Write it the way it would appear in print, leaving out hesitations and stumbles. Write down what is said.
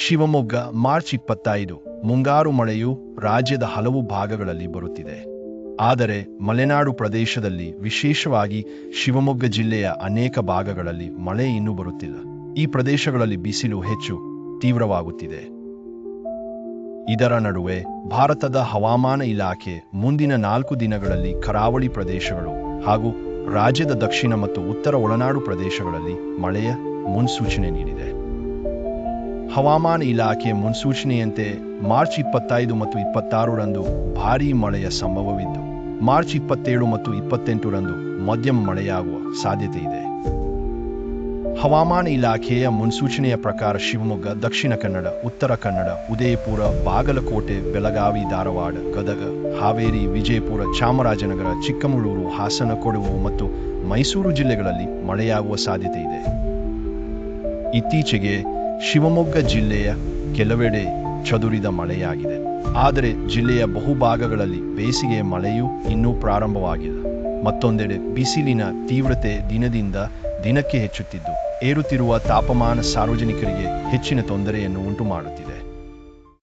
Shivamogga March 25 ಮುಂಗಾರು ಮಳೆಯು ರಾಜ್ಯದ ಹಲವು ಭಾಗಗಳಲ್ಲಿ ಬರುತ್ತಿದೆ. ಆದರೆ ಮಲೆನಾಡು ಪ್ರದೇಶದಲ್ಲಿ, ವಿಶೇಷವಾಗಿ ಶಿವಮೊಗ್ಗ ಜಿಲ್ಲೆಯ ಅನೇಕ ಭಾಗಗಳಲ್ಲಿ ಮಳೆ ಇನ್ನೂ ಬರುತ್ತಿಲ್ಲ. ಈ ಪ್ರದೇಶಗಳಲ್ಲಿ ಬಿಸಿಲು ಹೆಚ್ಚು ತೀವ್ರವಾಗುತ್ತಿದೆ. ಇದರ ನಡುವೆ ಭಾರತದ ಹವಾಮಾನ ಇಲಾಖೆ ಮುಂದಿನ 4 ದಿನಗಳಲ್ಲಿ ಕರಾವಳಿ ಪ್ರದೇಶಗಳು ಹಾಗೂ ರಾಜ್ಯದ ದಕ್ಷಿಣ ಮತ್ತು ಉತ್ತರ ಒಳನಾಡು ಪ್ರದೇಶಗಳಲ್ಲಿ ಮಳೆಯ ಮುನ್ಸೂಚನೆ ನೀಡಿದೆ. ಹವಾಮಾನ ಇಲಾಖೆ ಮುನ್ಸೂಚನೆಯಂತೆ ಮಾರ್ಚ್ 25 ಮತ್ತು 26ರಂದು ಭಾರೀ ಮಳೆಯ ಸಂಭವವಿದ್ದು, ಮಾರ್ಚ್ 27 ಮತ್ತು 28ರಂದು ಮಧ್ಯಮ ಮಳೆಯಾಗುವ ಸಾಧ್ಯತೆ ಇದೆ. ಹವಾಮಾನ ಇಲಾಖೆಯ ಮುನ್ಸೂಚನೆಯ ಪ್ರಕಾರ ಶಿವಮೊಗ್ಗ, ದಕ್ಷಿಣ ಕನ್ನಡ, ಉತ್ತರ ಕನ್ನಡ, ಉದಯಪುರ, ಬಾಗಲಕೋಟೆ, ಬೆಳಗಾವಿ, ಧಾರವಾಡ, ಗದಗ, ಹಾವೇರಿ, ವಿಜಯಪುರ, ಚಾಮರಾಜನಗರ, ಚಿಕ್ಕಮಗಳೂರು, ಹಾಸನ, ಕೊಡಗು ಮತ್ತು ಮೈಸೂರು ಜಿಲ್ಲೆಗಳಲ್ಲಿ ಮಳೆಯಾಗುವ ಸಾಧ್ಯತೆ ಇದೆ. ಇತ್ತೀಚೆಗೆ ಶಿವಮೊಗ್ಗ ಜಿಲ್ಲೆಯ ಕೆಲವೆಡೆ ಚದುರಿದ ಮಳೆಯಾಗಿದೆ. ಆದರೆ ಜಿಲ್ಲೆಯ ಬಹುಭಾಗಗಳಲ್ಲಿ ಬೇಸಿಗೆಯ ಮಳೆಯೂ ಇನ್ನೂ ಪ್ರಾರಂಭವಾಗಿಲ್ಲ. ಮತ್ತೊಂದೆಡೆ ಬಿಸಿಲಿನ ತೀವ್ರತೆ ದಿನದಿಂದ ದಿನಕ್ಕೆ ಹೆಚ್ಚುತ್ತಿದ್ದು, ಏರುತ್ತಿರುವ ತಾಪಮಾನ ಸಾರ್ವಜನಿಕರಿಗೆ ಹೆಚ್ಚಿನ ತೊಂದರೆಯನ್ನು ಉಂಟುಮಾಡುತ್ತಿದೆ.